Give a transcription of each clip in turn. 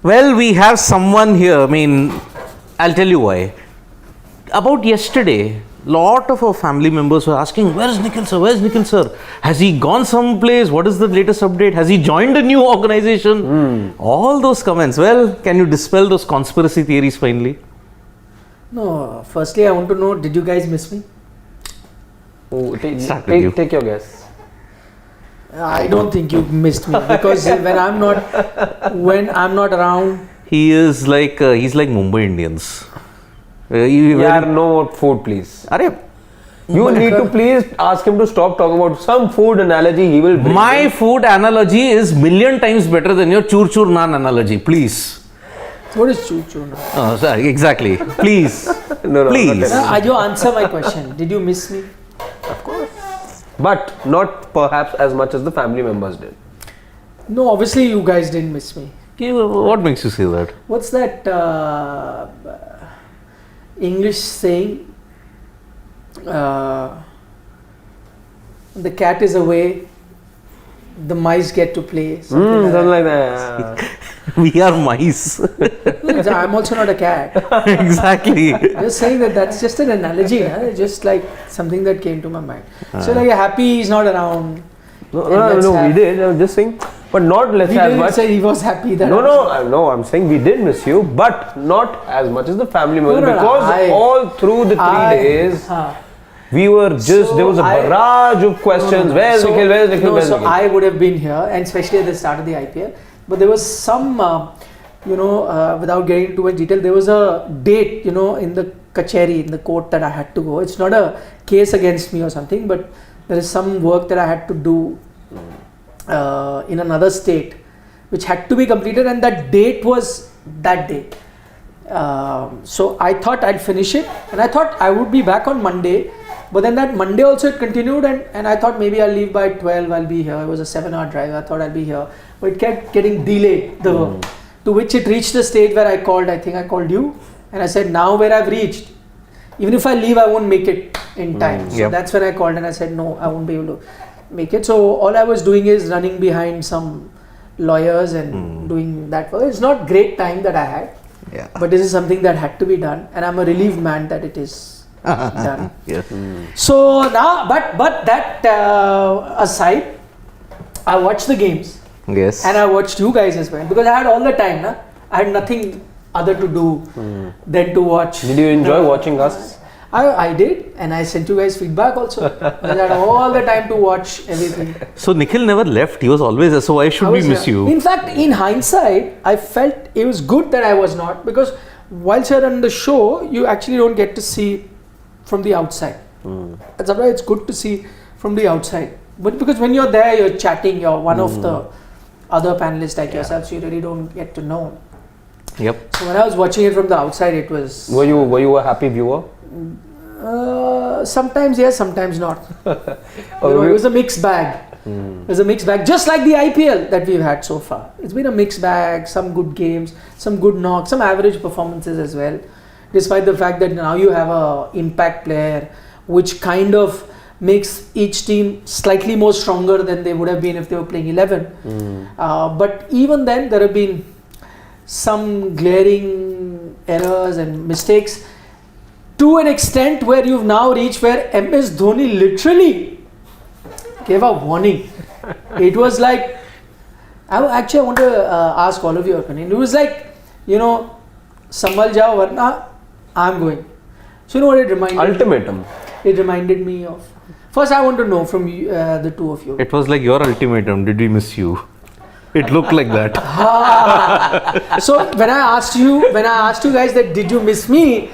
Well, we have someone here. I mean, I'll tell you why. About yesterday, lot of our family members were asking, where's Nikhil sir? Where's Nikhil sir? Has he gone someplace? What is the latest update? Has he joined a new organization? All those comments. Well, can you dispel those conspiracy theories finally? No, firstly, I want to know, did you guys miss me? Oh, take your guess. I don't think you missed me because when I'm not around, He's like Mumbai Indians. No more food, please. You need to please ask him to stop talking about some food analogy. He will bring My food analogy is million times better than your chur chur naan analogy. Please. what is choo choo now? Oh, sorry, exactly. Please. No, Please. You answer my question. Did you miss me? Of course. But not perhaps as much as the family members did. No, obviously you guys didn't miss me. Okay, what makes you say that? What's that English saying? The cat is away, the mice get to play. Something Like that. We are mice. I'm also not a cat. Exactly. Just saying that's just an analogy, huh? Just like something that came to my mind. So like happy he's not around. No, we did. I'm just saying, but not less He as didn't much. say he was happy that. No. I'm saying we did miss you, but not as much as the family members because all through the 3 days. We were just, there was a barrage of questions. Where's Nikhil? Where's Nikhil? Where's Nikhil? I would have been here, and especially at the start of the IPL. But there was some, without getting into much detail, there was a date, in the kacheri, in the court that I had to go. It's not a case against me or something, but there is some work that I had to do in another state, which had to be completed, and that date was that day. So I thought I'd finish it, and I thought I would be back on Monday. But then that Monday also it continued, and I thought maybe I'll leave by 12, I'll be here. It was a 7-hour drive, I thought I'll be here. But it kept getting delayed, the work. To which it reached the stage where I think I called you, and I said, now where I've reached, even if I leave, I won't make it in time. So that's when I called and I said, no, I won't be able to make it. So all I was doing is running behind some lawyers and doing that work. It's not great time that I had, but this is something that had to be done, and I'm a relieved man that it is done. So now, but that aside, I watched the games. Yes. And I watched you guys as well because I had all the time. I had nothing other to do than to watch. Did you enjoy watching us? I did, and I sent you guys feedback also. I had all the time to watch everything. So Nikhil never left. He was always there. So why should we miss you? In fact, in hindsight, I felt it was good that I was not, because whilst you're on the show, you actually don't get to see from the outside. That's why it's good to see from the outside. But because when you're there, you're chatting, you're one of the other panelists like yourself, so you really don't get to know. Yep. So when I was watching it from the outside, it was. Were you a happy viewer? Sometimes yes, sometimes not. It was a mixed bag. It was a mixed bag, just like the IPL that we've had so far. It's been a mixed bag. Some good games, some good knocks, some average performances as well. Despite the fact that now you have a impact player, which kind of makes each team slightly more stronger than they would have been if they were playing 11. But even then, there have been some glaring errors and mistakes to an extent where you've now reached where MS Dhoni literally gave a warning. It was like, I want to ask all of your opinion. It was like, sambhal jao varna I'm going. So you know what it reminded me? Ultimatum. It reminded me of. First, I want to know from you, the two of you. It was like your ultimatum. Did we miss you? It looked like that. So when I asked you guys that did you miss me,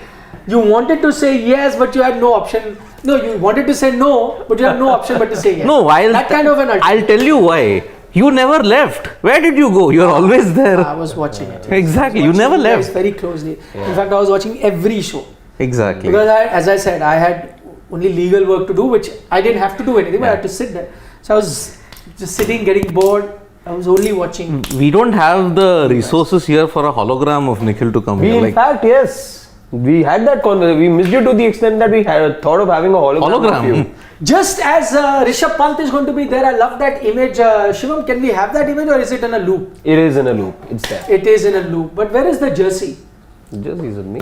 you wanted to say yes, but you had no option. No, you wanted to say no, but you had no option but to say yes. No, that kind of an ultimatum. I'll tell you why. You never left. Where did you go? You're always there. I was watching it. Exactly. You never left. Very closely. In fact, I was watching every show. Exactly. Because as I said, I had only legal work to do, which I didn't have to do anything, but I had to sit there. So I was just sitting, getting bored. I was only watching. We don't have the resources here for a hologram of Nikhil to come here. In fact, yes. We had that conversation. We missed you to the extent that we had thought of having a hologram. Of you. Just as Rishabh Pant is going to be there, I love that image. Shivam, can we have that image or is it in a loop? It is in a loop. It's there. It is in a loop. But where is the jersey? The jersey is with me.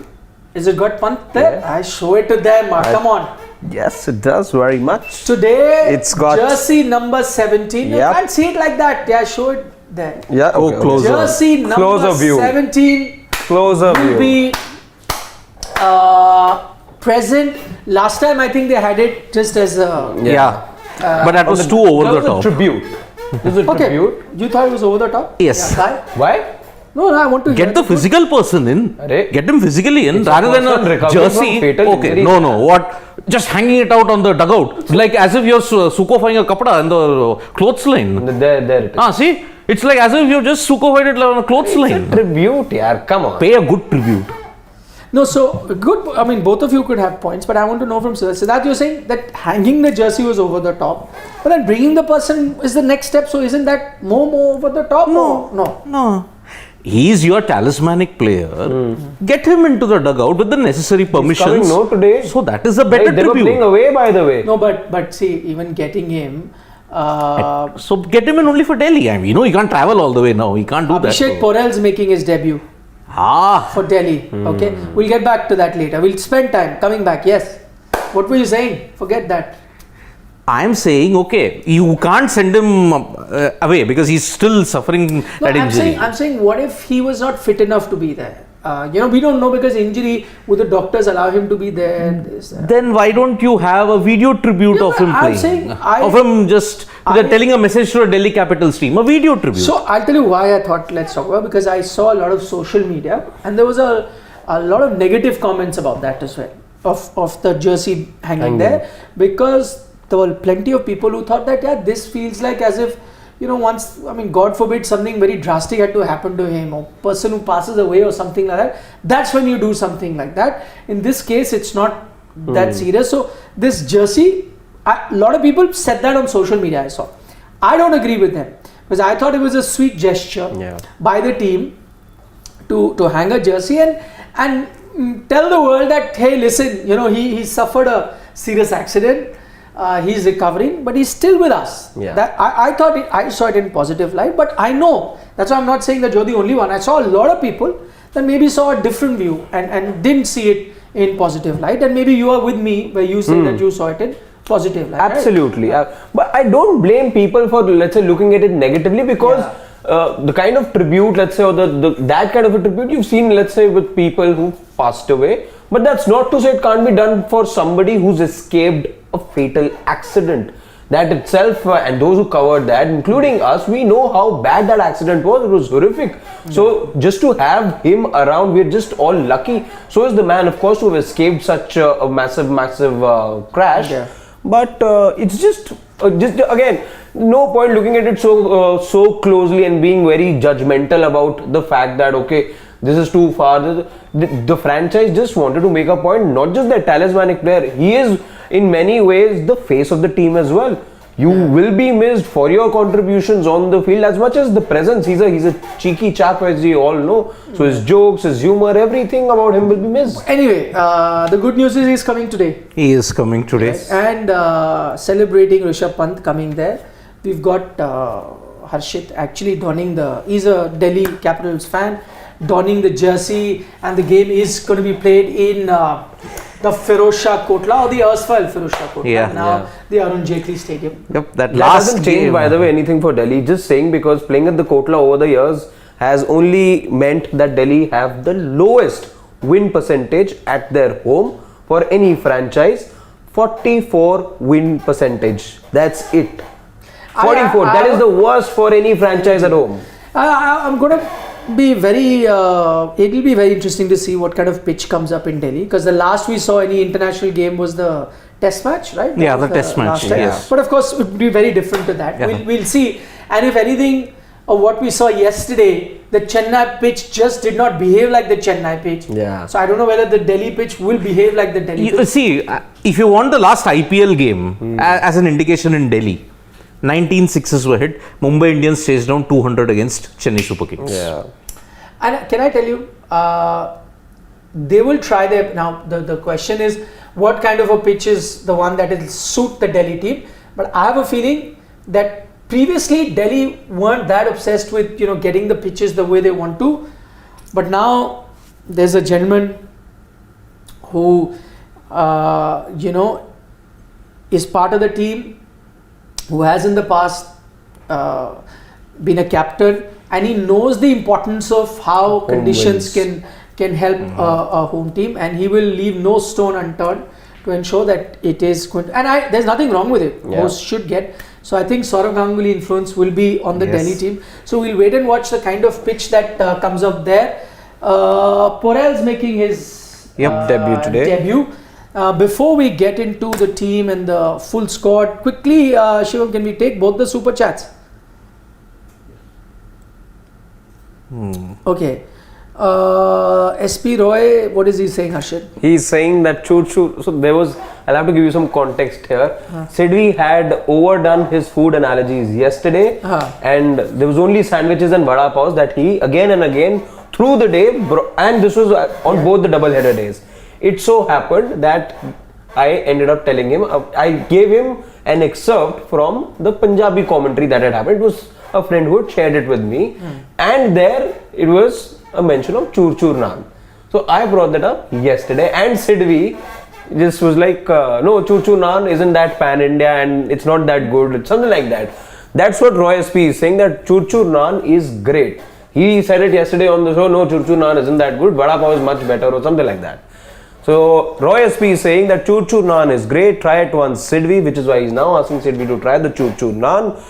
Is it got Pant there? Yeah. I show it to them. Come on. Yes, it does very much. Today, It's got jersey number 17. You Yep. can't see it like that. Yeah, show it there. Yeah. Okay, closer. Jersey number Closer view. 17 Closer will view. be present. Last time I think they had it just as a... Yeah. But that was too over the That was top. a tribute. This is a Okay, tribute. you thought it was over the top? Yes. Yeah, Kai? Why? No, I want to hear Get the it. physical person in. Arre. Get him physically in It's a rather than person a recovering jersey. from fatal Okay, injury. no. What? Just hanging it out on the dugout. Like as if you're sukofying a kapda in the clothesline. There it is. See? It's like as if you've just sukofied it on a clothesline. Tribute, yaar. Come on. Pay a good tribute. No, so good. I mean, both of you could have points, but I want to know from Siddharth, you're saying that hanging the jersey was over the top, but then bringing the person is the next step. So isn't that more over the top? No. He's your talismanic player. Get him into the dugout with the necessary permissions. Coming today. So that is a better They were tribute. playing away, by the way. No, but see, even getting him. So get him in only for Delhi. I mean, he can't travel all the way now. He can't do Abhishek that. Porel's making his debut for Delhi. Okay, we'll get back to that later. We'll spend time coming back. Yes. What were you saying? Forget that. I'm saying, okay, you can't send him away because he's still suffering that injury. I'm saying, what if he was not fit enough to be there? We don't know because injury. Would the doctors allow him to be there? Then why don't you have a video tribute of him playing? Of him just telling a message to a Delhi Capitals team. A video tribute. So I'll tell you why I thought let's talk about, because I saw a lot of social media and there was a lot of negative comments about that as well, of the jersey hanging there, because there were plenty of people who thought that this feels like as if once, God forbid something very drastic had to happen to him, or person who passes away or something like that, that's when you do something like that. In this case it's not that serious. So this jersey, a lot of people said that on social media. I saw. I don't agree with them because I thought it was a sweet gesture by the team to hang a jersey and tell the world that, hey, listen, he suffered a serious accident. He's recovering, but he's still with us. That I saw it in positive light, but I know that's why I'm not saying that you're the only one. I saw a lot of people that maybe saw a different view and didn't see it in positive light, and maybe you are with me where you say that you saw it in positive light. Absolutely. Right? But I don't blame people for, let's say, looking at it negatively, because the kind of tribute, let's say, or that kind of a tribute you've seen, let's say, with people who passed away. But that's not to say it can't be done for somebody who's escaped a fatal accident. That itself, and those who covered that, including us, we know how bad that accident was. It was horrific. So just to have him around, we're just all lucky. So is the man, of course, who escaped such a massive crash. But it's just again, no point looking at it so closely and being very judgmental about the fact that, okay, this is too far. The franchise just wanted to make a point, not just the talismanic player. He is in many ways the face of the team as well. You will be missed for your contributions on the field as much as the presence. He's a cheeky chap, as you all know. So his jokes, his humor, everything about him will be missed. Anyway, the good news is he's coming today. He is coming today. Yes. And celebrating Rishabh Pant coming there. We've got Harshit actually he's a Delhi Capitals fan, donning the jersey, and the game is going to be played in the Firozshah Kotla, or the erstwhile Firozshah Kotla, now the Arun Jaitley Stadium. Yep, that last hasn't changed, by the way, anything for Delhi. Just saying, because playing at the Kotla over the years has only meant that Delhi have the lowest win percentage at their home for any franchise. 44 win percentage. That's it. 44. That is the worst for any franchise at home. I'm going to be it'll be very interesting to see what kind of pitch comes up in Delhi, because the last we saw any international game was the test match, right? Yeah, the test match, yes. But of course it would be very different to that. We'll see. And if anything, what we saw yesterday, the Chennai pitch just did not behave like the Chennai pitch. So I don't know whether the Delhi pitch will behave like the Delhi pitch. See, if you want the last IPL game as an indication in Delhi, 19 sixes were hit. Mumbai Indians chased down 200 against Chennai Super Kings. And can I tell you, they will try their. Now the question is, what kind of a pitch is the one that will suit the Delhi team? But I have a feeling that previously Delhi weren't that obsessed with getting the pitches the way they want to, but now there's a gentleman who is part of the team, who has in the past been a captain, and he knows the importance of how Home conditions wins. can help a home team, and he will leave no stone unturned to ensure that it is going to, and there's nothing wrong with it. Yeah. Most should get. So I think Saurav Ganguly influence will be on the Yes. Delhi team. So we'll wait and watch the kind of pitch that comes up there. Porel's making his debut today. Debut. Before we get into the team and the full squad, quickly, Shivam, can we take both the super chats? Okay. SP Roy, what is he saying, Harshit? He's saying that choo. So there was, I'll have to give you some context here. Sidvi had overdone his food analogies yesterday, and there was only sandwiches and vada paws that he again and again through the day, and this was on both the double header days. It so happened that I ended up telling him, I gave him an excerpt from the Punjabi commentary that had happened. It was a friend who had shared it with me, and there it was a mention of chur naan. So I brought that up yesterday, and Sidvi just was like, no, chur naan isn't that pan India and it's not that good. It's something like that. That's what Roy SP is saying, that chur naan is great. He said it yesterday on the show, no, chur naan isn't that good, vada pav is much better, or something like that. So Roy SP is saying that chur naan is great, try it once, Sidvi, which is why he's now asking Sidvi to try the chur naan.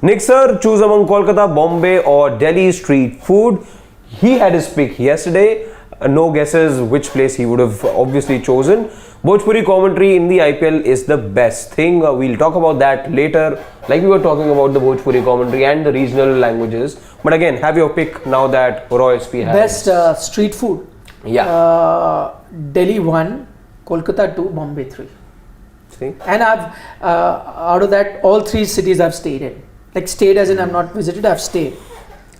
Nick sir, choose among Kolkata, Bombay or Delhi street food. He had his pick yesterday. No guesses which place he would have obviously chosen. Bhojpuri commentary in the IPL is the best thing. We'll talk about that later, like we were talking about the Bhojpuri commentary and the regional languages. But again, have your pick now that Roy SP has. Best street food. Yeah. Delhi 1, Kolkata 2, Bombay 3. See? And I've, out of that, all 3 cities I've stayed in. Like stayed as in I've not visited, I've stayed.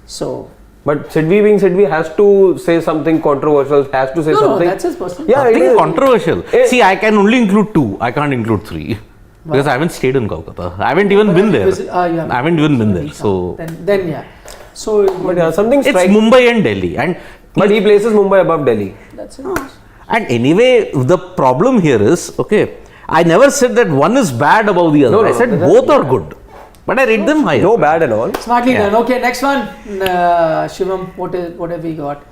So. But Sidvi being Sidvi has to say something controversial, has to say something. No, that's his personal. Yeah, Nothing it is. controversial. See, I can only include 2. I can't include 3. Because I haven't stayed in Kolkata. I haven't even been there. I haven't even been there. So Then yeah. So. But yeah, something it's strikes. Mumbai and Delhi. But he places Mumbai above Delhi. That's it. And anyway, the problem here is, okay, I never said that one is bad above the other. No, I said both are good. But I rate them higher. No bad at all. Smartly done. Okay, next one. Shivam, what have we got?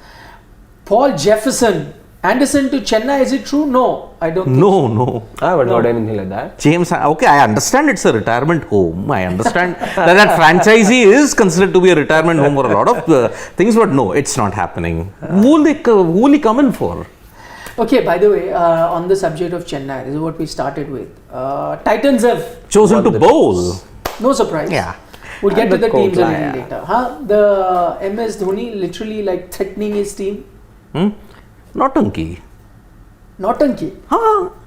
Paul Jefferson. Anderson to Chennai, is it true? No, I don't think so. No. I haven't heard anything like that. James, okay, I understand it's a retirement home. I understand that franchisee is considered to be a retirement home for a lot of things, but no, it's not happening. Who will he come in for? Okay, by the way, on the subject of Chennai, this is what we started with. Titans have Chosen to bowl. no surprise. Yeah. We'll get to the teams a Kotla, little later. The MS Dhoni literally like threatening his team. Nautanki. Nautanki.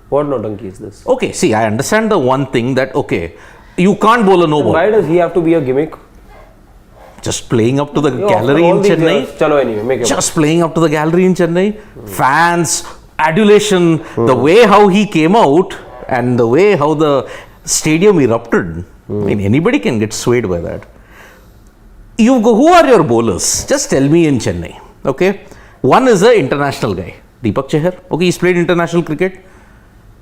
What Nautanki is this? Okay, see, I understand the one thing that, okay, you can't bowl a no ball. Why does he have to be a gimmick? Just playing up to the After gallery all in these Chennai. years, chalo anyway, make it. Just playing up to the gallery in Chennai. Fans, adulation, the way how he came out and the way how the stadium erupted. I mean, anybody can get swayed by that. Who are your bowlers? Just tell me in Chennai. Okay. One is an international guy, Deepak Chahar. Okay, he's played international cricket.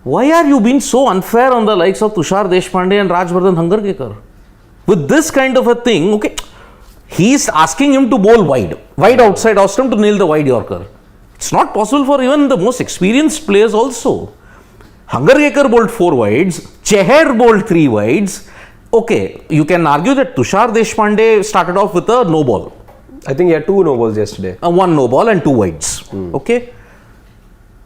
Why are you being so unfair on the likes of Tushar Deshpande and Rajvardhan Hangarkar? With this kind of a thing, okay, he's asking him to bowl wide outside off stump to nail the wide Yorker. It's not possible for even the most experienced players also. Hangarkar bowled 4 wides, Chahar bowled 3 wides. Okay, you can argue that Tushar Deshpande started off with a no ball. I think he had 2 no balls yesterday. 1 no ball and 2 wides.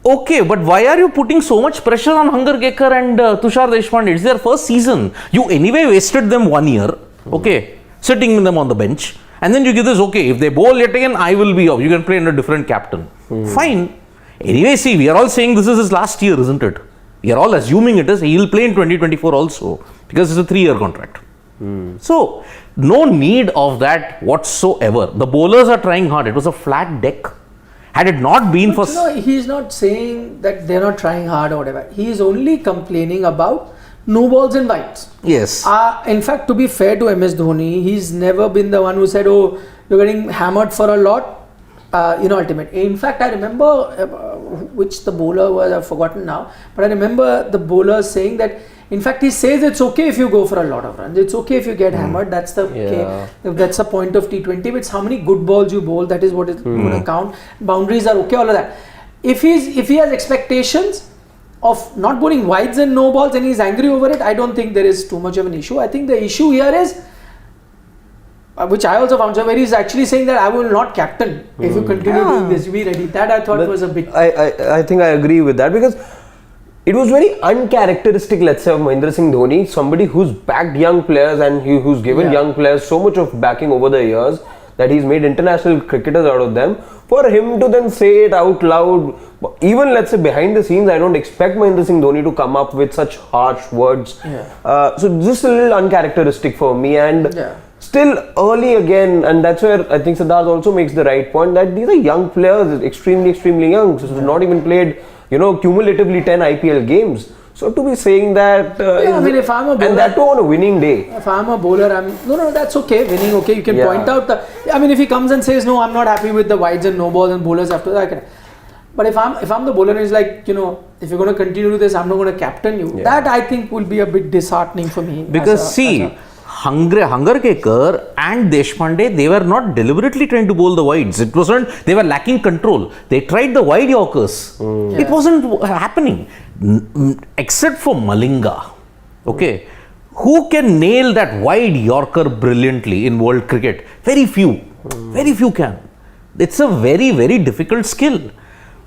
Okay, but why are you putting so much pressure on Hangarkar and Tushar Deshpande? It's their first season. You anyway wasted them 1 year. Okay, sitting with them on the bench. And then you give this, okay, if they bowl yet again, I will be off. You can play under a different captain. Fine. Anyway, see, we are all saying this is his last year, isn't it? We are all assuming it is. He will play in 2024 also because it's a 3-year contract. So, no need of that whatsoever. The bowlers are trying hard. It was a flat deck. Had it not been for... he's not saying that they're not trying hard or whatever. He is only complaining about no balls and wides. Yes. In fact, to be fair to MS Dhoni, he's never been the one who said, oh, you're getting hammered for a lot, ultimate. In fact, I remember which the bowler was, I've forgotten now, but I remember the bowler saying that, in fact, he says it's okay if you go for a lot of runs. It's okay if you get hammered. That's the point of T20. But it's how many good balls you bowl. That is what is going to count. Boundaries are okay. All of that. If he has expectations of not bowling wides and no balls and he's angry over it, I don't think there is too much of an issue. I think the issue here is, which I also found, so where he's actually saying that I will not captain if you continue doing this. Be ready. That I thought was a bit. I think I agree with that, because it was very uncharacteristic, let's say, of Mahendra Singh Dhoni, somebody who's backed young players and who's given young players so much of backing over the years that he's made international cricketers out of them. For him to then say it out loud, even let's say behind the scenes, I don't expect Mahendra Singh Dhoni to come up with such harsh words. So just a little uncharacteristic for me, and still early again, and that's where I think Siddharth also makes the right point, that these are young players, extremely young, so not even played cumulatively 10 IPL games. So to be saying that, if I'm a bowler, and that too on a winning day. If I'm a bowler, that's okay. Winning, okay. You can point out if he comes and says, no, I'm not happy with the wides and no balls and bowlers after that. But if I'm the bowler and he's like, if you're going to continue to this, I'm not going to captain you. That I think will be a bit disheartening for me. Because Hangarkar and Deshpande, they were not deliberately trying to bowl the wides. It wasn't, they were lacking control. They tried the wide Yorkers. It wasn't happening. Except for Malinga. Okay. Who can nail that wide Yorker brilliantly in world cricket? Very few. Very few can. It's a very difficult skill.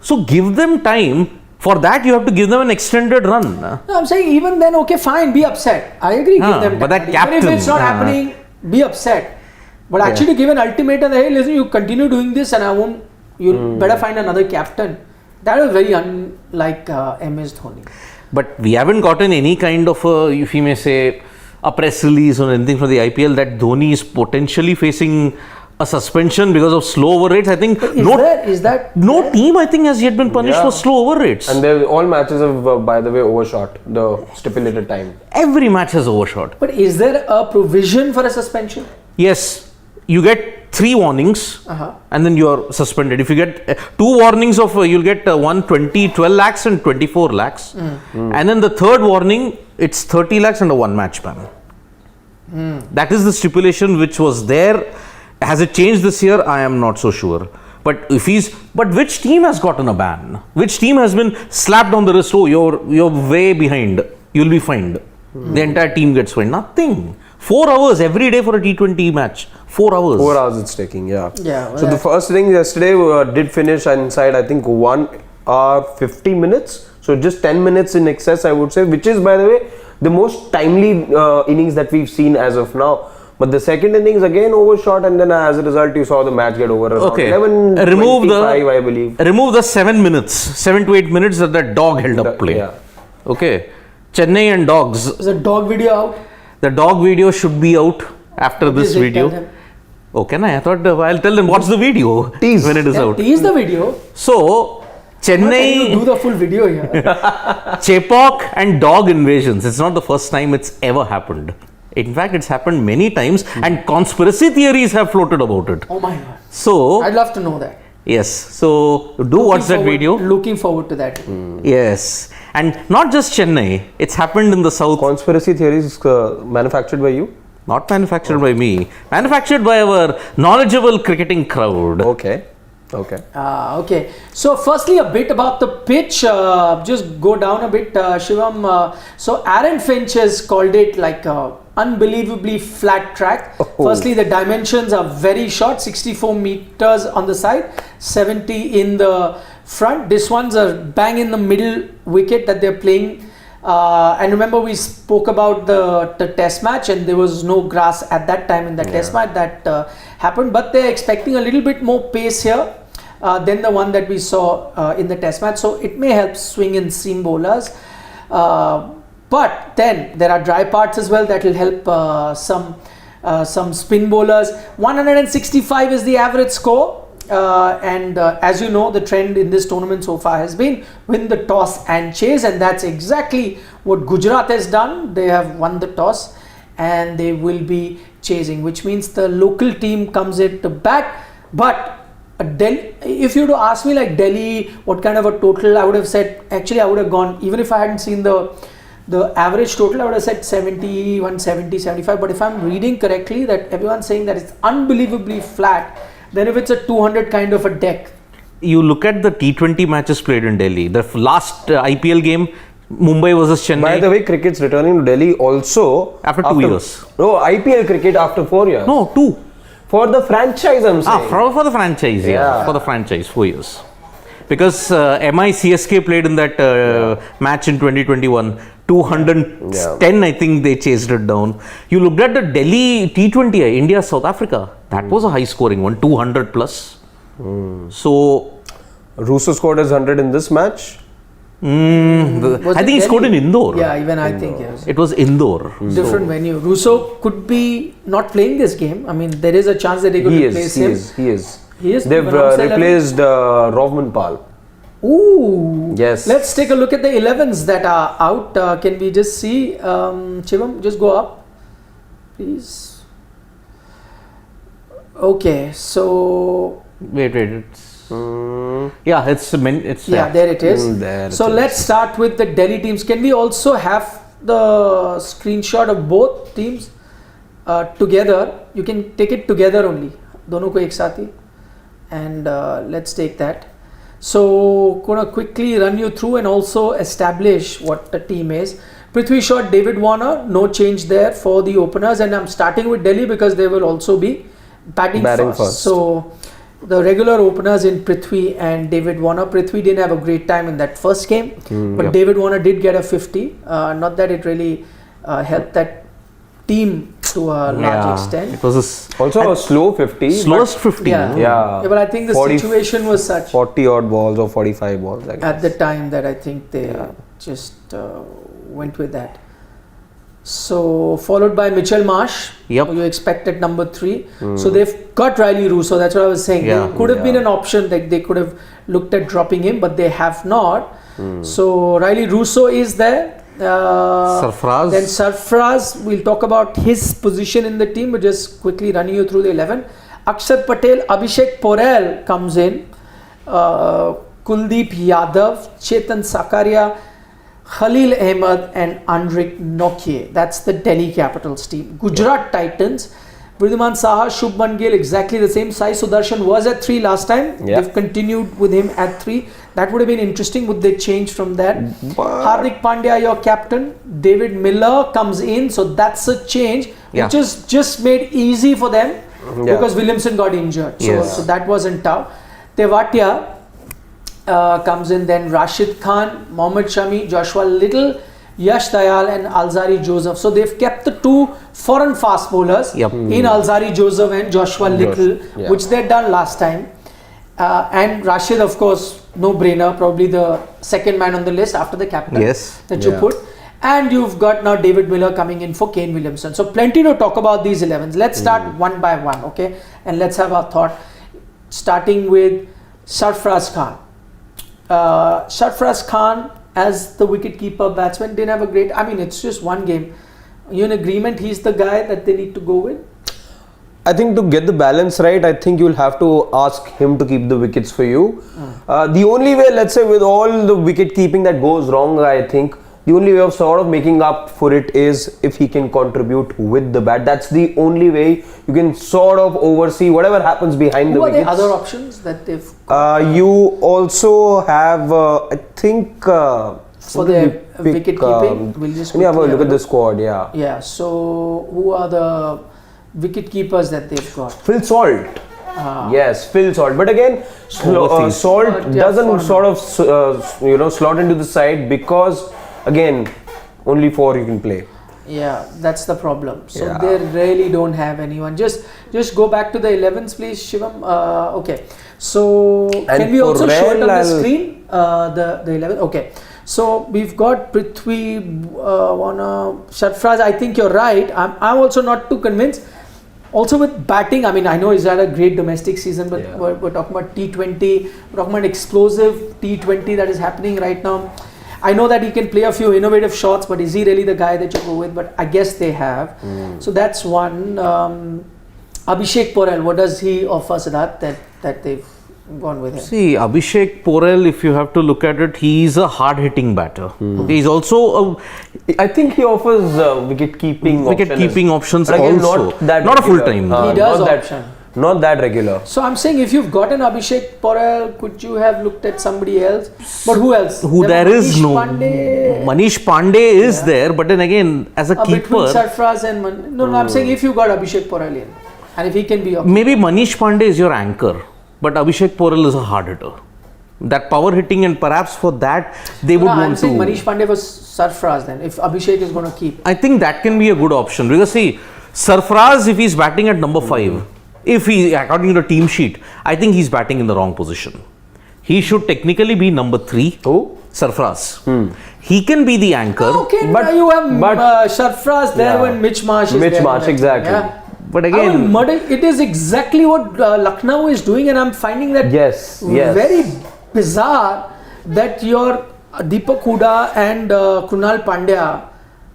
So give them time. For that, you have to give them an extended run. No, I'm saying even then, okay, fine, be upset. I agree, give them but that captain, even if it's not happening, be upset. But actually give an ultimatum that, hey, listen, you continue doing this and you better find another captain. That was very unlike MS Dhoni. But we haven't gotten any kind of, if you may say, a press release or anything from the IPL that Dhoni is potentially facing a suspension because of slow over rates. I think no team I think has yet been punished for slow over rates. And all matches have, by the way, overshot the stipulated time. Every match has overshot. But is there a provision for a suspension? Yes. You get 3 warnings and then you are suspended. If you get 2 warnings of, you'll get 12 lakhs and 24 lakhs. And then the 3rd warning, it's 30 lakhs and a 1 match ban. That is the stipulation which was there. Has it changed this year? I am not so sure. But which team has gotten a ban? Which team has been slapped on the wrist? Oh, you're way behind. You'll be fined. The entire team gets fined. Nothing. 4 hours every day for a T20 match. 4 hours. 4 hours it's taking, So the first thing yesterday did finish inside, I think, 1 hour 50 minutes. So just 10 minutes in excess, I would say, which is, by the way, the most timely innings that we've seen as of now. But the second innings again overshot, and then as a result you saw the match get over. Okay. 11:25, I believe. Remove the 7 to 8 minutes that the dog held up play. Okay. Chennai and dogs. Is the dog video out? The dog video should be out after this video. Oh, can I? I thought I'll tell them what's the video when it is out. Tease the video. So, Chennai. You do the full video here. Chepauk and dog invasions. It's not the first time it's ever happened. In fact, it's happened many times and conspiracy theories have floated about it. Oh my God. So, I'd love to know that. Yes. So, watch that video. Looking forward to that. Yes. And not just Chennai. It's happened in the south. Conspiracy theories manufactured by you? Not manufactured by me. Manufactured by our knowledgeable cricketing crowd. Okay. Okay. So, firstly, a bit about the pitch. Just go down a bit, Shivam. So, Aaron Finch has called it like unbelievably flat track. Firstly, the dimensions are very short, 64 meters on the side, 70 in the front. This one's a bang in the middle wicket that they're playing. And remember, we spoke about the test match, and there was no grass at that time in the test match that happened. But they're expecting a little bit more pace here than the one that we saw in the test match. So it may help swing and seam bowlers. But then there are dry parts as well that will help some spin bowlers. 165 is the average score. and as you know, the trend in this tournament so far has been win the toss and chase, and that's exactly what Gujarat has done. They have won the toss and they will be chasing, which means the local team comes in to bat. But Delhi, if you were to ask me like Delhi, what kind of a total, I would have said, actually I would have gone, even if I hadn't seen the average total, I would have said 70, 170, 75. But if I'm reading correctly that everyone's saying that it's unbelievably flat, then if it's a 200 kind of a deck. You look at the T20 matches played in Delhi. The last IPL game, Mumbai versus Chennai. By the way, cricket's returning to Delhi also after 2 years. No, IPL cricket after 4 years. No, 2. For the franchise, I'm saying. For the franchise, yeah. For the franchise, 4 years. Because MI CSK played in that match in 2021. 210, I think they chased it down. You looked at the Delhi T20, India, South Africa. That was a high scoring one, 200 plus. So, Russo scored his 100 in this match. I think he scored in Indore. Yeah, even I think yes. It was Indore. Different venue. Russo could be not playing this game. I mean, there is a chance that they could replace him. He is. They've replaced Rovman Pal. Ooh. Yes. Let's take a look at the 11s that are out. Can we just see? Shivam, just go up, please. Okay, so. Wait. It's. Yeah, it's. Yeah, there it is. Let's start with the Delhi teams. Can we also have the screenshot of both teams together? You can take it together only. Dono ko ek sath hi. And let's take that. So, gonna quickly run you through and also establish what the team is. Prithvi Shaw, David Warner, no change there for the openers, and I'm starting with Delhi because they will also be batting first. So, the regular openers in Prithvi and David Warner. Prithvi didn't have a great time in that first game, but David Warner did get a 50. Not that it really helped that team to a large extent. It was also a slow 50. Slowest 50. Yeah, but I think the situation was such 40 odd balls or 45 balls at the time that I think they just went with that. So followed by Mitchell Marsh, you expected number 3. So they've got Riley Russo. That's what I was saying. There could have been an option that they could have looked at dropping him, but they have not. So Riley Russo is there. Sarfraz. Then Sarfraz, we'll talk about his position in the team, but just quickly running you through the 11. Akshar Patel, Abhishek Porel comes in. Kuldeep Yadav, Chetan Sakaria, Khalil Ahmed and Anrich Nortje. That's the Delhi Capitals team. Gujarat Titans, Vridhiman Saha, Shubman Gill, exactly the same size. Sudarshan was at 3 last time. They've continued with him at 3. That would have been interesting. Would they change from that? Hardik Pandya, your captain. David Miller comes in. So that's a change, which is just made easy for them because Williamson got injured. So that wasn't tough. Tewatia comes in. Then Rashid Khan, Mohammad Shami, Joshua Little, Yash Dayal and Alzari Joseph. So they've kept the 2 foreign fast bowlers in Alzari Joseph and Joshua Little, which they'd done last time. And Rashid, of course, no brainer, probably the second man on the list after the captain that you put. And you've got now David Miller coming in for Kane Williamson. So plenty to talk about these 11s. Let's start one by one, okay? And let's have our thought. Starting with Sarfraz Khan. Sarfraz Khan as the wicketkeeper batsman didn't have a great, I mean, it's just one game. You in agreement he's the guy that they need to go with? I think to get the balance right, I think you'll have to ask him to keep the wickets for you. The only way, let's say, with all the wicket keeping that goes wrong, I think the only way of sort of making up for it is if he can contribute with the bat. That's the only way you can sort of oversee whatever happens behind the wickets. Who are the other options that they've got? You also have, I think, for the wicket keeping, we'll just have a look at the squad. Yeah. So who are the wicket keepers that they've got? Phil Salt. Yes, Phil Salt. But again, Salt doesn't sort of slot into the side because again, only 4 you can play. Yeah, that's the problem. So they really don't have anyone. Just go back to the 11s, please, Shivam. Okay. So and can we also show it on the screen? The 11. Okay. So we've got Prithvi, Warner, Sarfraz. I think you're right. I'm also not too convinced. Also with batting, I mean, I know he's had a great domestic season, but we're talking about T20, we're talking about explosive T20 that is happening right now. I know that he can play a few innovative shots, but is he really the guy that you go with? But I guess they have. So that's one. Abhishek Porel, what does he offer, Siddharth, that they've gone with him? See, Abhishek Porel, if you have to look at it, he's a hard-hitting batter. He's also I think he offers wicket-keeping options but again, also. Not a full-time. He does option. Not that regular. So I'm saying if you've got an Abhishek Porel, could you have looked at somebody else? But who else? There is no. Pandey. Manish Pandey is there, but then again, as a keeper. Between Sarfraz and No, I'm saying if you got Abhishek Porel in, and if he can be. Maybe Manish Pandey is your anchor, but Abhishek Porel is a hard hitter. That power hitting, and perhaps for that they would want I'm saying to. Manish Pandey was Sarfraz then. If Abhishek is going to keep, I think that can be a good option because see, Sarfraz, if he's batting at number 5. If he, according to the team sheet, I think he's batting in the wrong position. He should technically be number 3. Who? Sarfraz. He can be the anchor. Okay, but you have Sarfraz there when Mitch Marsh is Mitch there. Marsh, exactly. Yeah. But again, it is exactly what Lucknow is doing, and I'm finding that very bizarre that your Deepak Hooda and Krunal Pandya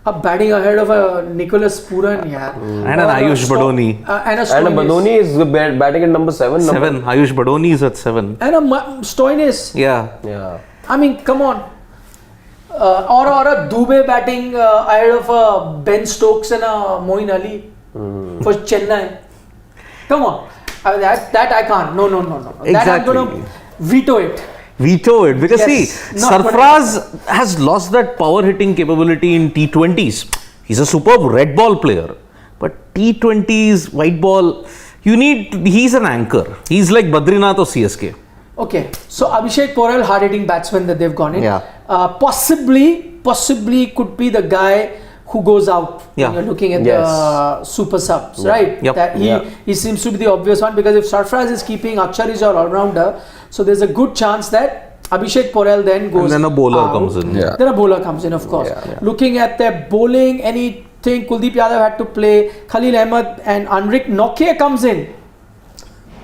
are batting ahead of Nicholas Puran, and an Ayush Badoni. And a Badoni is batting at number 7. 7. Ayush Badoni is at 7. And a Stoinis. Yeah. I mean, come on. Or a Dubey batting ahead of Ben Stokes and Moeen Ali for Chennai. Come on. That I can't. No. Exactly. That I'm going to veto it. Because see, Sarfraz has lost that power hitting capability in T20s. He's a superb red ball player, but T20s, white ball, he's an anchor. He's like Badrinath or CSK. Okay, so Abhishek Porel, hard hitting batsman that they've gone in. Yeah. Possibly could be the guy who goes out when you're looking at the super subs, right? Yep. That he seems to be the obvious one because if Sarfraz is keeping, Akshar is your all-rounder, so there's a good chance that Abhishek Porel then goes and then a bowler out. comes in. Then a bowler comes in, of course. Looking at their bowling, anything, Kuldeep Yadav had to play, Khalil Ahmed and Anrich Nortje comes in.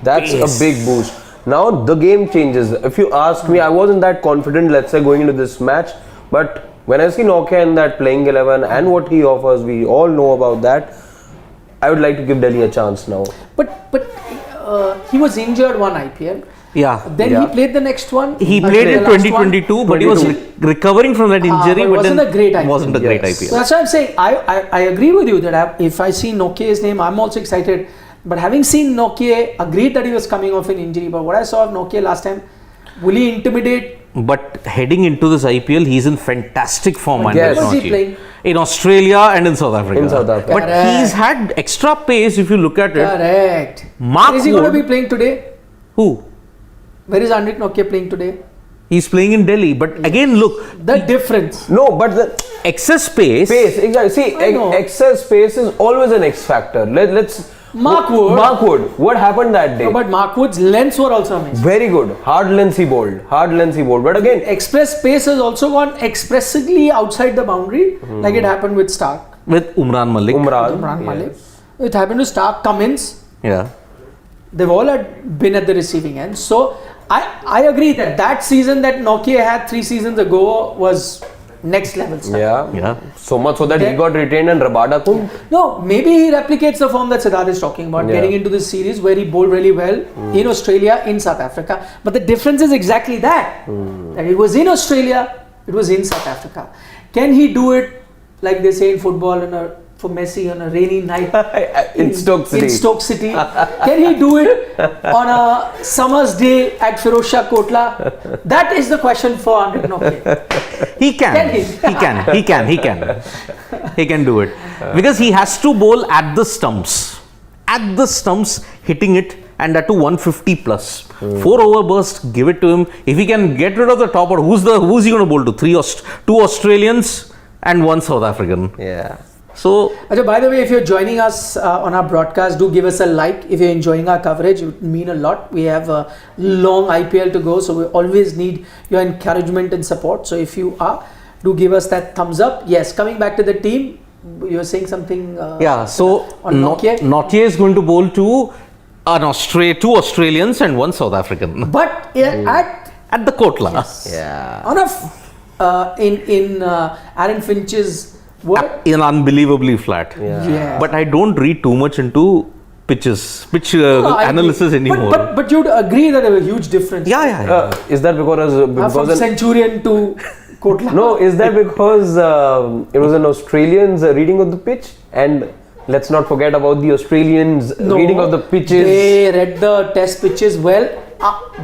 That's a big boost. Now the game changes. If you ask me, I wasn't that confident, let's say, going into this match, but when I see Nortje in that playing 11 and what he offers, we all know about that. I would like to give Delhi a chance now. But he was injured one IPL. Yeah. Then he played the next one. He played in 2022, but he was recovering from that injury. But wasn't a great IPL. Wasn't a great IPL. So that's why I'm saying I agree with you that if I see Nortje's name, I'm also excited. But having seen Nortje, agreed that he was coming off an injury. But what I saw of Nortje last time, will he intimidate? But heading into this IPL, he's in fantastic form. Where was he playing? In Australia and in South Africa. But he's had extra pace if you look at it. Correct. Is he going to be playing today? Who? Where is Anrich Nortje playing today? He's playing in Delhi. But again, look. The difference. No, but the excess pace. Exactly. See, excess pace is always an X factor. Let's. Mark Wood. What happened that day? No, but Mark Wood's lengths were also amazing. Very good. Hard lengths he bowled. But again, express pace has also gone expressively outside the boundary, like it happened with Stark. With Umran Malik. Malik. It happened to Stark, Cummins. Yeah. They've all been at the receiving end. So I agree that season that Nortje had 3 seasons ago was next level stuff. Yeah. So much so that he got retained and Rabada couldn't. No, maybe he replicates the form that Siddharth is talking about, getting into this series where he bowled really well in Australia, in South Africa. But the difference is exactly that. That it was in Australia, it was in South Africa. Can he do it like they say in football for Messi on a rainy night in Stoke City? Can he do it on a summer's day at Firozshah Kotla? That is the question for Anrich Nortje. He can. He can do it. Because he has to bowl at the stumps. Hitting it, and that to 150 plus. 4 over burst, give it to him. If he can get rid of the top, or who's he going to bowl to? 2 Australians and 1 South African. Yeah. So, by the way, if you're joining us on our broadcast, do give us a like. If you're enjoying our coverage, it would mean a lot. We have a long IPL to go, so we always need your encouragement and support. So if you are, do give us that thumbs up. Yes, coming back to the team, you're saying something. Yeah, so on Nortje. Nortje is going to bowl to two Australians and one South African. But At the Kotla. Yes. Yeah. on a in Aaron Finch's word. Unbelievably flat. Yeah. But I don't read too much into pitch No, I analysis agree. anymore. But you'd agree that there was a huge difference. Yeah. Is that because From Centurion to Kotla. No, is that because it was an Australian's reading of the pitch? And let's not forget about the Australians' reading of the pitches. They read the test pitches well.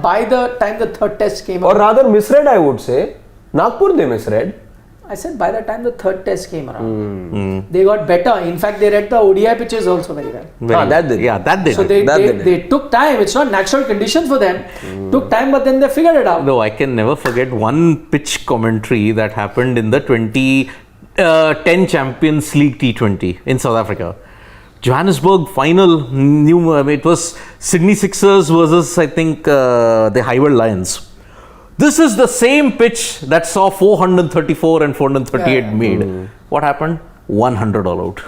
By the time the third test came Or out, rather misread, I would say. Nagpur they misread. I said by the time the third test came around, they got better. In fact, they read the ODI pitches also very well. That did. Yeah, that did. So they took time. It's not natural conditions for them. Took time, but then they figured it out. No, I can never forget one pitch commentary that happened in the 2010 Champions League T20 in South Africa. Johannesburg final, it was Sydney Sixers versus, I think, the Highwell Lions. This is the same pitch that saw 434 and 438 made. What happened? 100 all out.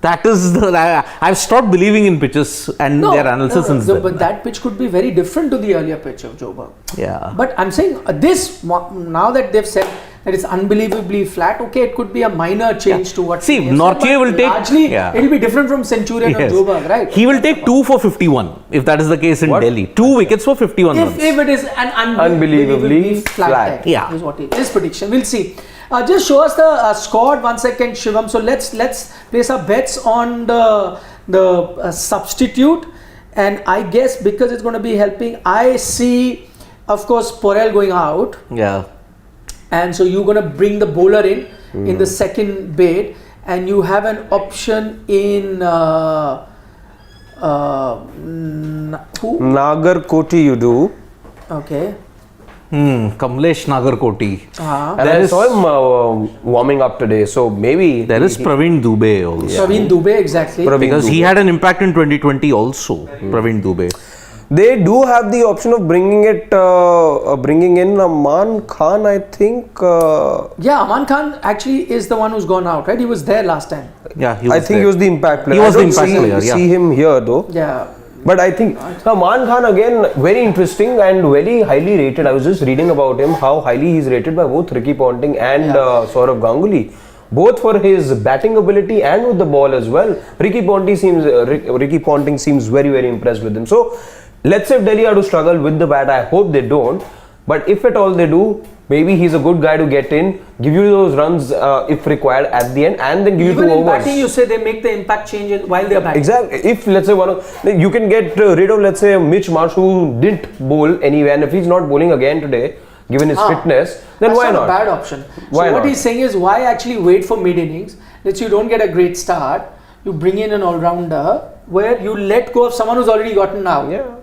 That is I've stopped believing in pitches and their analysis since then. But that pitch could be very different to the earlier pitch of Joburg. Yeah. But I'm saying now that they've said that it's unbelievably flat, okay, it could be a minor change to what. See, Nortje will take. Largely, it'll be different from Centurion or Joburg, right? He will take 2 for 51 if that is the case in Delhi. 2 wickets for 51 runs. If it is an unbelievably flat. Yeah. Is what his prediction. We'll see. Just show us the squad 1 second, Shivam. So let's place our bets on the substitute, and I guess because it's going to be helping, I see, of course, Porel going out. Yeah. And so you're going to bring the bowler in the second bait, and you have an option in who? Nagarkoti you do. Okay. Kamlesh Nagarkoti. And I saw him warming up today, so maybe There is Praveen Dubey also. Praveen Dubey, exactly. Because he had an impact in 2020 also. Praveen Dubey. They do have the option of bringing in Aman Khan, I think. Yeah, Aman Khan actually is the one who's gone out, right? He was there last time. Yeah, I think he was the impact player. He was I the don't impact player, yeah. see him here though. Yeah. But I think Aman Khan again, very interesting and very highly rated. I was just reading about him, how highly he's rated by both Ricky Ponting and Saurav Ganguly. Both for his batting ability and with the ball as well. Ricky Ponting seems very, very impressed with him. So let's say if Delhi are to struggle with the bat, I hope they don't. But if at all they do, maybe he's a good guy to get in, give you those runs if required at the end, and then give Even you 2 in overs. batting, you say they make the impact change while they're batting. Exactly. If let's say you can get rid of, let's say, Mitch Marsh, who didn't bowl anywhere, and if he's not bowling again today, given his fitness, then that's why not? That's not a bad option. Why so what not? he's saying is, why actually wait for mid innings? Let's say you don't get a great start, you bring in an all-rounder where you let go of someone who's already gotten out. Yeah.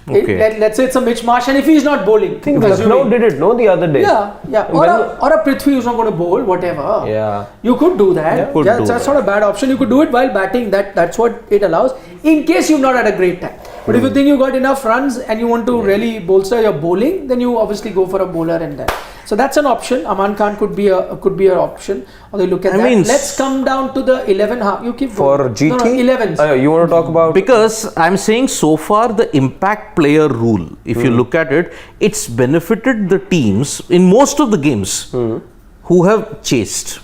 Okay. Let's say it's a Mitch Marsh, and if he's not bowling, I think Lucknow did it, no, the other day. Yeah. Or a Prithvi who's not going to bowl, whatever. Yeah. You could do that. Yeah, that's not a bad option. You could do it while batting. That's what it allows. In case you've not had a great time. But if you think you got enough runs and you want to really bolster your bowling, then you obviously go for a bowler and that. So that's an option. Aman Khan could be an option. Or they look at that. Let's come down to the 11. You keep for going. GT. No, 11s. You want to talk about? Because I'm saying so far the impact player rule, if you look at it, it's benefited the teams in most of the games who have chased.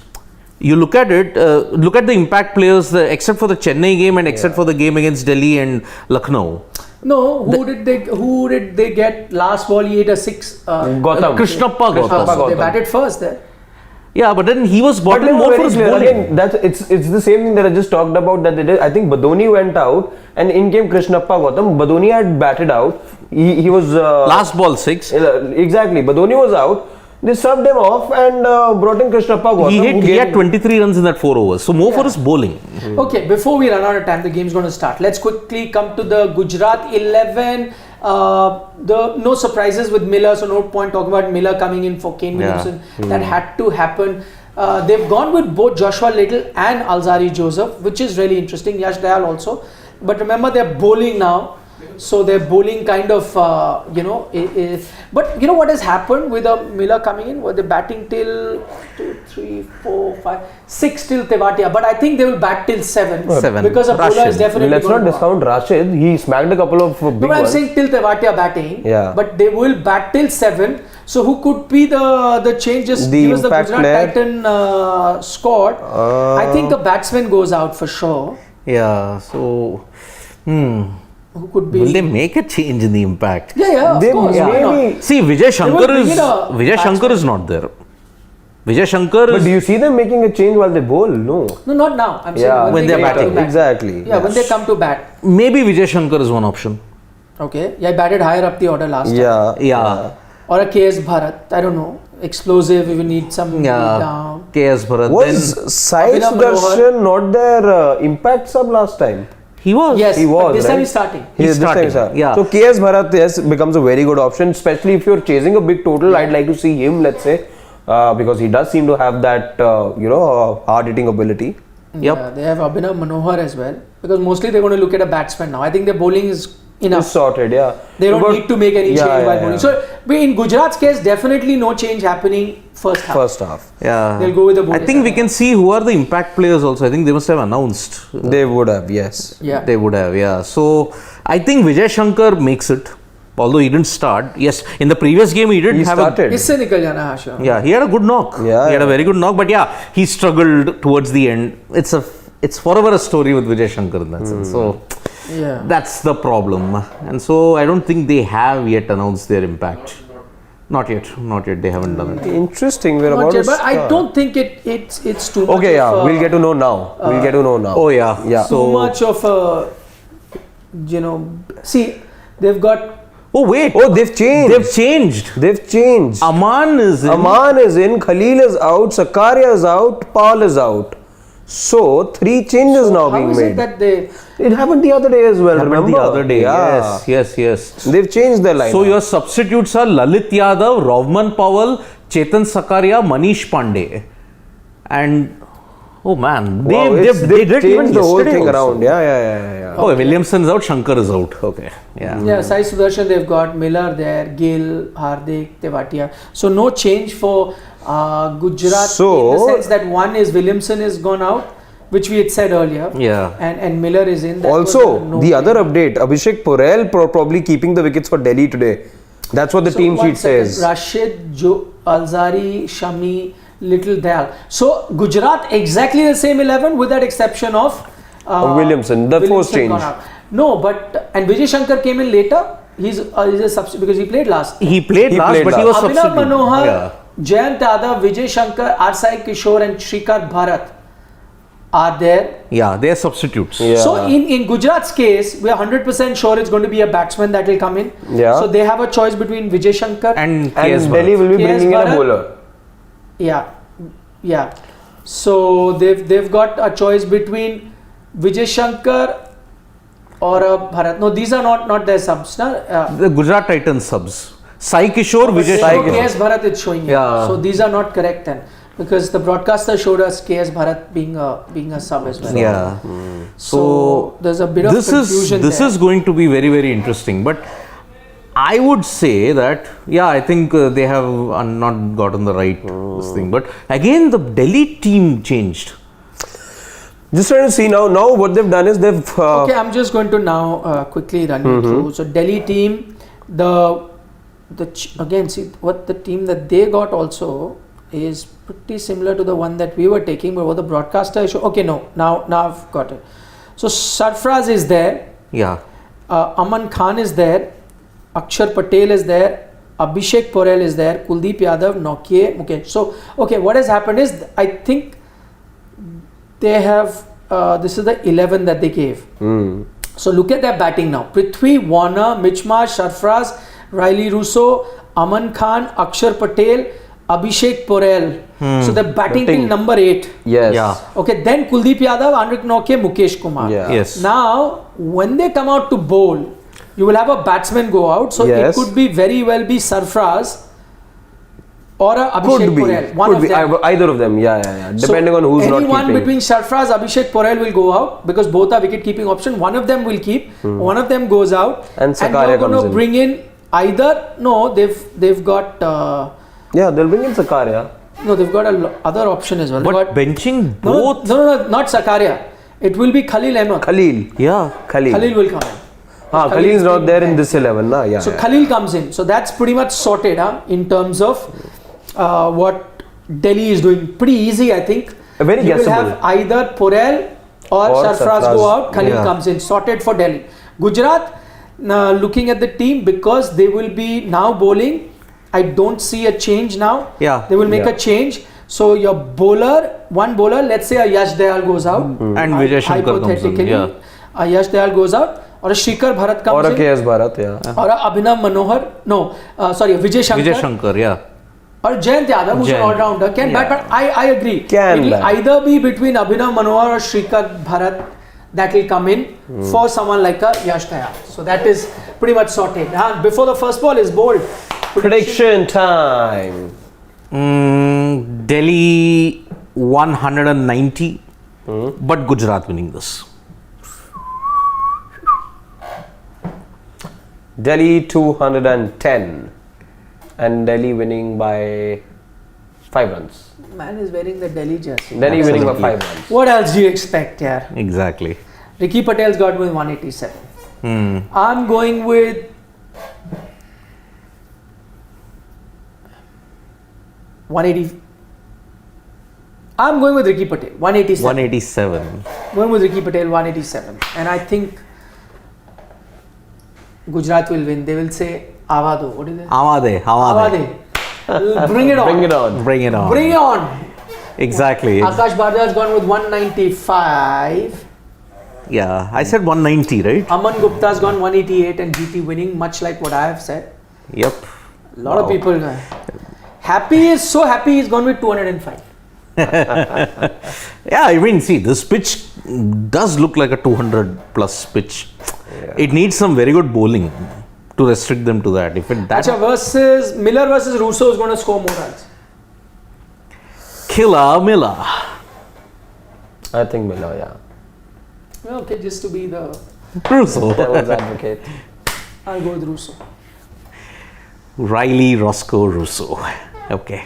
You look at it, look at the impact players, except for the Chennai game and except for the game against Delhi and Lucknow. No, who did they get last ball? He hit a 6. Krishnappa Gautam. So they batted first there. Yeah, but then he was bottled more for his bowling. Again, it's the same thing that I just talked about. That they did. I think Badoni went out, and in came Krishnappa Gautam. Badoni had batted out. He was last ball 6. Exactly. Badoni was out. They subbed him off and brought in Krishnappa Gautam. He had 23 runs in that 4 overs. So more for his bowling. Okay, before we run out of time, the game's going to start. Let's quickly come to the Gujarat 11. No surprises with Miller, so no point talking about Miller coming in for Kane Williamson. That had to happen. They've gone with both Joshua Little and Alzari Joseph, which is really interesting. Yash Dayal also. But remember, they're bowling now. So their bowling kind of, but you know what has happened with Miller coming in? Were they batting till 2, 3, 4, 5, 6 till Tewatia? But I think they will bat till 7. 7. Because a bowler is definitely. Let's not discount Rashid. He smacked a couple of big No, I'm ones. saying till Tewatia batting. Yeah. But they will bat till 7. So who could be the change? Just The give us the impact Gujarat player. Titan squad. I think a batsman goes out for sure. Yeah, so Who could be? will they make a change in the impact? Yeah, of They course. may- Why not? maybe- See, Vijay Shankar bring is in a Vijay Shankar is not there. Vijay Shankar But is do you see them making a change while they bowl? No. No, not now. I'm saying Yeah, when they they're come to batting. bat. Exactly. Yeah, when they come to bat. maybe Vijay Shankar is one option. Okay. Yeah, I batted higher up the order last time. Yeah. Or a KS Bharat. I don't know. Explosive. If you need some lead Yeah, down. KS Bharat. Was Sai Abhinav Sudarshan not their impact sub last time? He was. Yes. He was, But this time right? he's starting. He's This time starting, starting. yeah. So KS Bharat yes becomes a very good option, especially if you're chasing a big total. I'd like to see him, let's say, because he does seem to have that hard hitting ability. Yep. Yeah, they have Abhinav Manohar as well. Because mostly they're going to look at a batsman now. I think their bowling is enough. It's sorted, yeah. They don't But- need to make any Yeah, change yeah, while bowling. yeah. So, but in Gujarat's case, definitely no change happening first half. First half. Yeah. They'll go with the I bowling think we side. can see who are the impact players also. I think they must have announced. They would have, yes. Yeah. They would have, yeah. So I think Vijay Shankar makes it. Although he didn't start. Yes, in the previous game he did He have started. इससे निकल जाना है आशा. Yeah, he had a good knock. Yeah, he had a yeah. very good knock. But yeah, he struggled towards the end. It's forever a story with Vijay Shankar in that sense. So Yeah. that's the problem. And so I don't think they have yet announced their impact. Not yet. They haven't done it. Interesting. We're Not about yet, to but I start. don't think it's too much. Okay, yeah. of, We'll get to know now. We'll get to know now. Oh yeah. Yeah. too So much of a see they've got oh wait. Oh, they've changed. They've changed. They've changed. Aman is in. Aman is in, Khalil is out, Sakaria is out, Paul is out. So 3 changes now how being is made. it that they It happened the other day as well. Happened Remember the other day. Yeah. Yes. They've changed their line. So your substitutes are Lalit Yadav, Rovman Powell, Chetan Sakaria, Manish Pandey, and oh man, they did changed even the whole yesterday thing also. around. Yeah. Oh, Williamson's out, Shankar is out. Okay, yeah. Sai Sudarshan they've got Miller there, Gill, Hardik, Tewatia. So no change for Gujarat So- in the sense that one is Williamson is gone out, which we had said earlier. Yeah. And Miller is in. That was Also, no the change. other update, Abhishek Porel probably keeping the wickets for Delhi today. That's what the So team one sheet second. says. Rashid, Alzari, Shami, Little Dayal. So Gujarat exactly the same 11 with that exception of Williamson, the force change. gone out. No, but and Vijay Shankar came in later. He's a substitute because he played last. He played He last, played but he last. was Abhinav substitute. Manohar, Yeah. Jayant Yadav, Vijay Shankar, Arsai Kishore and Shrikant Bharat are there. Yeah, they are substitutes. Yeah. So in Gujarat's case, we are 100% sure it's going to be a batsman that will come in. Yeah. So they have a choice between Vijay Shankar And And KS Delhi Bharat. will be KS bringing in a Bharat. bowler. Yeah. So they've got a choice between Vijay Shankar or a Bharat. No, these are not their subs. The Gujarat Titans subs. Sai Kishore, Vijay Sai Shankar. KS Bharat is showing it. Yeah. So these are not correct then, because the broadcaster showed us KS Bharat being a sub as well. Yeah. So there's a bit of confusion this there. is going to be very, very interesting. But I would say that I think they have not gotten the right this thing. But again, the Delhi team changed. Just trying to see now what they've done is they've Okay, I'm just going to now quickly run you through. So Delhi team, again see what the team that they got also is pretty similar to the one that we were taking, but what the broadcaster is okay, no, now I've got it. So Sarfraz is there, Yeah. Aman Khan is there, Akshar Patel is there, Abhishek Porel is there, Kuldeep Yadav, Nortje, Mukesh. So okay, what has happened is I think they have this is the 11 that they gave. So look at their batting now. Prithvi, Warner, Michmar, Sarfraz, Riley Russo, Aman Khan, Akshar Patel, Abhishek Porel. So they're batting till number 8. yes. Yeah. Okay, then Kuldeep Yadav, Anrich Nortje, Mukesh Kumar. Yeah. Yes. Now, when they come out to bowl, you will have a batsman go out. So Yes. it could be very well be Sarfraz or a Abhishek Porel. One Could of be. them. Either of them. Yeah. Depending on who's not keeping. Anyone between Sarfraz, Abhishek Porel will go out because both are wicket keeping option. One of them will keep. One of them goes out. And Sakaria you're going comes to in. bring in either. No, they've got. Yeah, they'll bring in Sakaria. No, they've got other option as well. But benching both. No, not Sakaria. It will be Khalil Ahmed. Yeah. Khalil will come in. Khalil is not there in this 11, na? Yeah. So Khalil comes in. So that's pretty much sorted in terms of what Delhi is doing. Pretty easy, I think. Very you will guessable. have either Porel or Sarfraz go out. Khalil comes in. Sorted for Delhi. Gujarat, looking at the team, because they will be now bowling, I don't see a change now. Yeah. They will make a change. So your one bowler, let's say a Yash Dayal goes out. And Vijay Shankar comes in. Yeah. A Yash Dayal goes out. Or a Shikhar Bharat comes in. Or a KS Bharat, yeah. Or a Abhinav Manohar. No, Vijay Shankar. Vijay Shankar, yeah. Or Jayant Yadav, who's an all-rounder, can bat. But I agree. Can it will bat. either be between Abhinav Manohar or Shikhar Bharat that will come in for someone like a Yash Dayal. So that is pretty much sorted. Before the first ball is bowled. Prediction time. Delhi 190, but Gujarat winning this. Delhi 210 and Delhi winning by 5 runs. Man is wearing the Delhi jersey. Delhi winning by 5 runs. What else do you expect here? Exactly. Ricky Patel's got with 187. I'm going with 180. I'm going with Ricky Patel, 187. 187. Going with Ricky Patel, 187. And I think Gujarat will win. They will say Avado. What is it? Avade. Bring it on. Bring it on. Bring it on. Bring it on. Exactly. Akash Bardaj has gone with 195. Yeah, I said 190, right? Aman Gupta has gone 188 and GT winning, much like what I have said. Yep. A lot of people. Happy is so happy he's gone with 205. Yeah, I mean, see, this pitch does look like a 200 plus pitch. Yeah. It needs some very good bowling to restrict them to that. If it that versus Miller versus Russo is going to score more runs. Killer Miller. I think Miller, yeah. Okay, just to be the Russo. Devil's advocate. I'll go with Russo. Riley Roscoe Russo. Okay.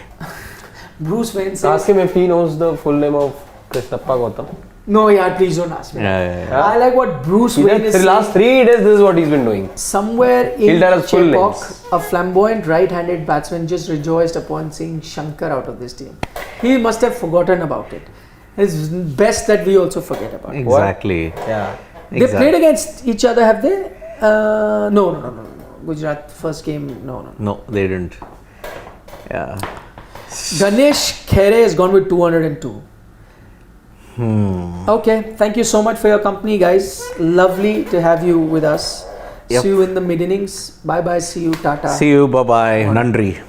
Bruce Wayne says. Ask him if he knows the full name of Krishnappa Gautam. No, yeah, please don't ask me. Yeah. I like what Bruce Wayne is The last 3 days, this is what he's been doing. Somewhere in He'll tell us full Chepauk, names. a flamboyant right-handed batsman just rejoiced upon seeing Shankar out of this team. He must have forgotten about it. It's best that we also forget about it. Exactly. Yeah. They played against each other, have they? No. Gujarat first game, no. No, they didn't. Yeah. Ganesh Khere has gone with 202. Okay, thank you so much for your company, guys. Lovely to have you with us. Yep. See you in the mid innings. Bye bye. See you. Tata. See you. Bye bye. Nandri.